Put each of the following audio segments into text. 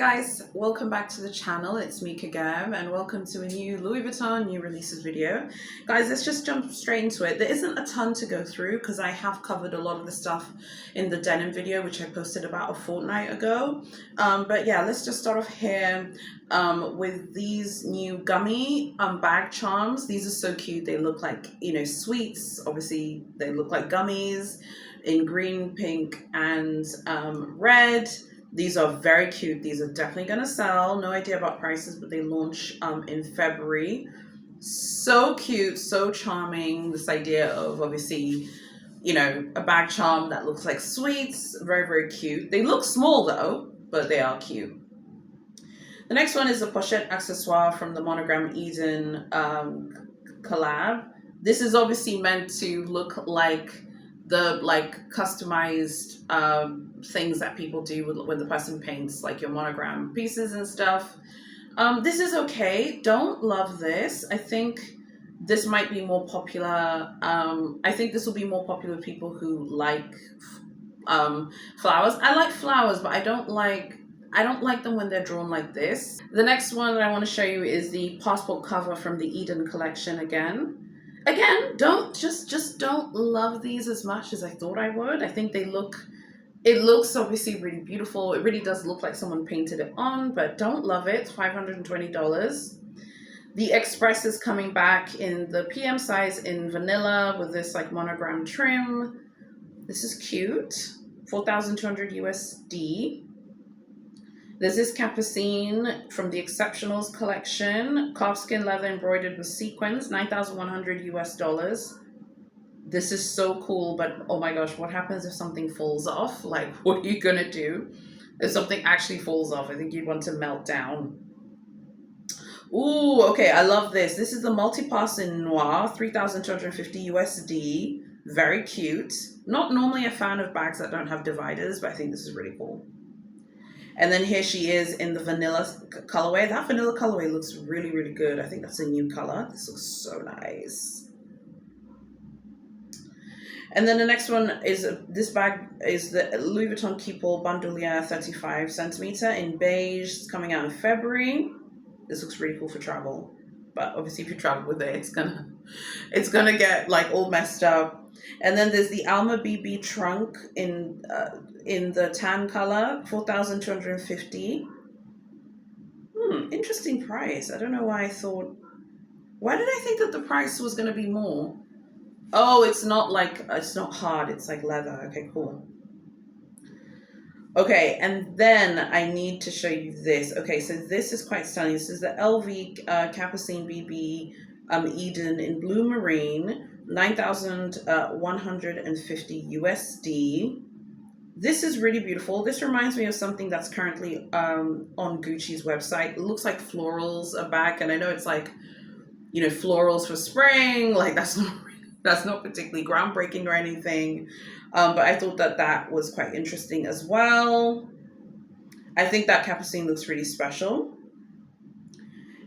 guys, welcome back to the channel. It's me Kagam and welcome to a new Louis Vuitton New Releases video. Guys, let's just jump straight into it. There isn't a ton to go through because I have covered a lot of the stuff in the denim video which I posted about a fortnight ago. But yeah, let's just start off here with these new Gummy Bag Charms. These are so cute. They look like, you know, sweets. Obviously, they look like gummies in green, pink, and red. These are very cute. These are definitely going to sell. No idea about prices, but they launch in February. So cute, so charming. This idea of obviously, you know, a bag charm that looks like sweets. Very, very cute. They look small though, but they are cute. The next one is the Pochette Accessoire from the Monogram Eden collab. This is obviously meant to look like the customized things that people do when the person paints like your monogram pieces and stuff. This is okay. Don't love this. I think this might be more popular. I think this will be more popular with people who like flowers. I like flowers, but I don't like them when they're drawn like this. The next one that I want to show you is the Passport Cover from the Eden Collection again. Again, just don't love these as much as I thought I would. I think it looks obviously really beautiful. It really does look like someone painted it on, but don't love it. $520. The Express is coming back in the PM size in vanilla with this like monogram trim. This is cute. 4,200 USD. There's this Capucine from the Exceptionals collection, calfskin leather embroidered with sequins, $9,100 US. This is so cool, but oh my gosh, what happens if something falls off? Like, what are you gonna do if something actually falls off? I think you'd want to melt down. Ooh, okay, I love this. This is the Multipass in Noir, 3,250 USD. Very cute. Not normally a fan of bags that don't have dividers, but I think this is really cool. And then here she is in the vanilla colorway. That vanilla colorway looks really, really good. I think that's a new color. This looks so nice. And then the next one is, this bag is the Louis Vuitton Keepall Bandoulière 35 centimeter in beige. It's coming out in February. This looks really cool for travel. But obviously if you travel with it, it's gonna get like all messed up. And then there's the Alma BB Trunk in the tan color, 4,250. Interesting price. I don't know why why did I think that the price was going to be more? Oh, it's not hard. It's like leather. Okay, cool. Okay, and then I need to show you this. Okay, so this is quite stunning. This is the LV Capucines BB Eden in blue marine, 9,150 USD. This is really beautiful. This reminds me of something that's currently on Gucci's website. It looks like florals are back, and I know it's like, you know, florals for spring. Like that's not particularly groundbreaking or anything, but I thought that was quite interesting as well. I think that Capucine looks really special.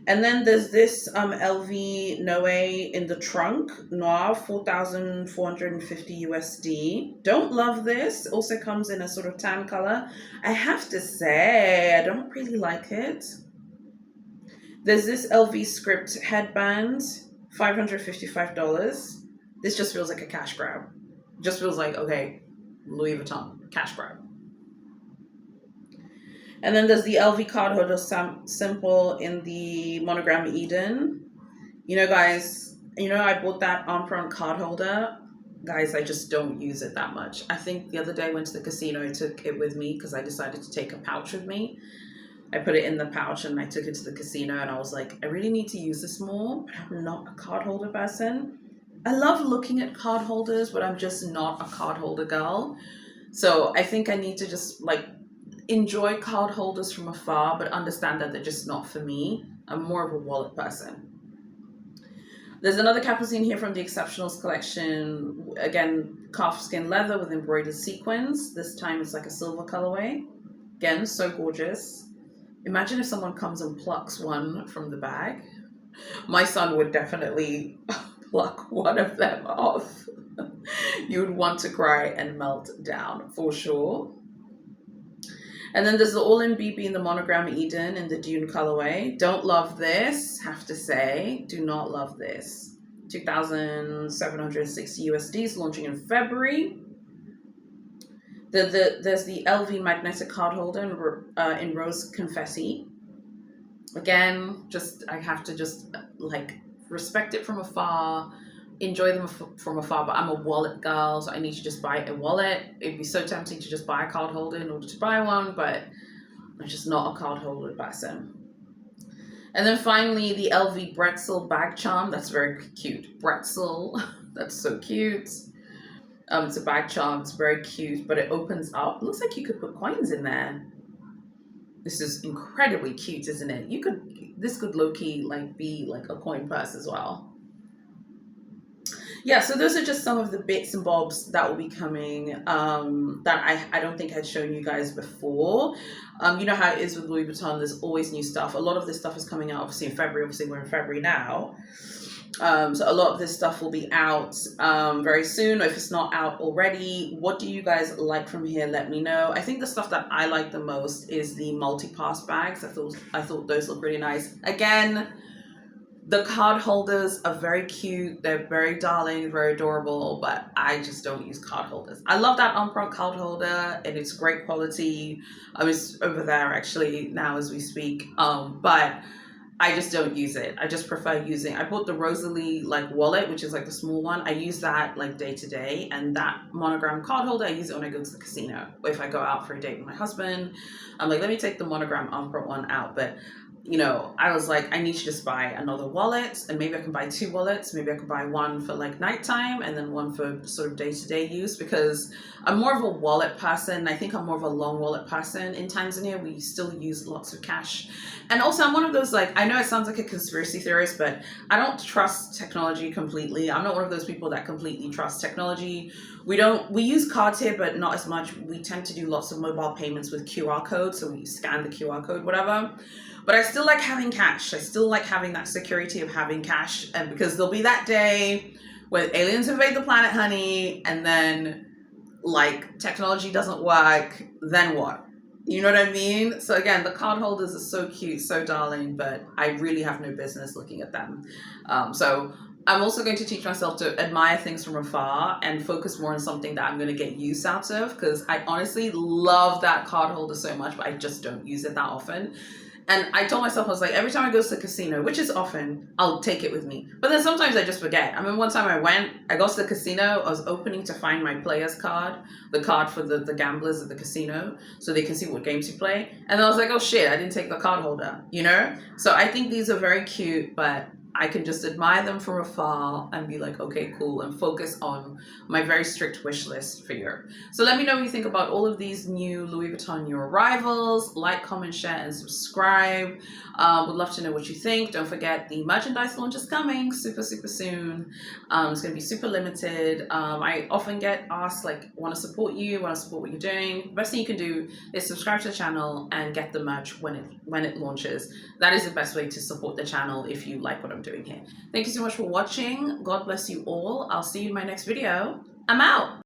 And then there's this LV Noe in the trunk, Noir, 4,450 USD. Don't love this. Also comes in a sort of tan color. I have to say, I don't really like it. There's this LV Script Headband, $555. This just feels like a cash grab. Just feels like, okay, Louis Vuitton, cash grab. And then there's the LV Cardholder Simple in the Monogram Eden. You know, guys, you know, I bought that on-front card holder. Guys, I just don't use it that much. I think the other day I went to the casino, I took it with me because I decided to take a pouch with me. I put it in the pouch and I took it to the casino and I was like, I really need to use this more, but I'm not a card holder person. I love looking at card holders, but I'm just not a card holder girl. So I think I need to just like enjoy card holders from afar, but understand that they're just not for me. I'm more of a wallet person. There's another Capucine here from the Exceptionals collection. Again, calfskin leather with embroidered sequins. This time it's like a silver colorway. Again, so gorgeous. Imagine if someone comes and plucks one from the bag. My son would definitely pluck one of them off. You would want to cry and melt down for sure. And then there's the All-in BB in the Monogram Eden in the Dune colorway. Don't love this, have to say. Do not love this. 2,760 USDs, launching in February. There's the LV magnetic card holder in rose confetti. Again, I have to just like respect it from afar, enjoy them from afar, but I'm a wallet girl, so I need to just buy a wallet. It'd be so tempting to just buy a card holder in order to buy one, but I'm just not a card holder person. And then finally, the LV Bretzel Bag Charm. That's very cute. Bretzel, that's so cute. It's a bag charm. It's very cute, but it opens up. It looks like you could put coins in there. This is incredibly cute, isn't it? This could low-key like be like a coin purse as well. Yeah, so those are just some of the bits and bobs that will be coming that I don't think I'd shown you guys before. You know how it is with Louis Vuitton, there's always new stuff. A lot of this stuff is coming out obviously in February. Obviously we're in February now. So a lot of this stuff will be out very soon. If it's not out already, what do you guys like from here? Let me know. I think the stuff that I like the most is the multi-pass bags. I thought those look really nice. Again, the card holders are very cute. They're very darling, very adorable, but I just don't use card holders. I love that Alma Trunk card holder and it's great quality. It's over there actually now as we speak. But I just don't use it. I just prefer using, I bought the Rosalie like wallet, which is like the small one. I use that like day to day, and that monogram card holder, I use it when I go to the casino. Or if I go out for a date with my husband, I'm like, let me take the monogram Alma one out. But you know, I was like, I need to just buy another wallet, and maybe I can buy 2 wallets. Maybe I could buy one for like nighttime and then one for sort of day-to-day use, because I'm more of a wallet person. I think I'm more of a long wallet person. In Tanzania, we still use lots of cash. And also I'm one of those, like, I know it sounds like a conspiracy theorist, but I don't trust technology completely. I'm not one of those people that completely trust technology. We use cards here, but not as much. We tend to do lots of mobile payments with QR codes. So we scan the QR code, whatever. But I still like having cash. I still like having that security of having cash. And because there'll be that day where aliens invade the planet, honey, and then like technology doesn't work, then what? You know what I mean? So again, the card holders are so cute, so darling, but I really have no business looking at them. So I'm also going to teach myself to admire things from afar and focus more on something that I'm going to get use out of, because I honestly love that card holder so much, but I just don't use it that often. And I told myself, I was like, every time I go to the casino, which is often, I'll take it with me. But then sometimes I just forget. I remember one time I got to the casino, I was opening to find my player's card, the card for the gamblers at the casino, so they can see what games you play. And I was like, oh shit, I didn't take the card holder, you know? So I think these are very cute, but I can just admire them from afar and be like, okay, cool, and focus on my very strict wish list for Europe. So let me know what you think about all of these new Louis Vuitton new arrivals. Like, comment, share, and subscribe. Would love to know what you think. Don't forget the merchandise launch is coming super, super soon. It's going to be super limited. I often get asked, like, want to support you, want to support what you're doing. The best thing you can do is subscribe to the channel and get the merch when it launches. That is the best way to support the channel if you like what I'm doing here. Thank you so much for watching. God bless you all. I'll see you in my next video. I'm out.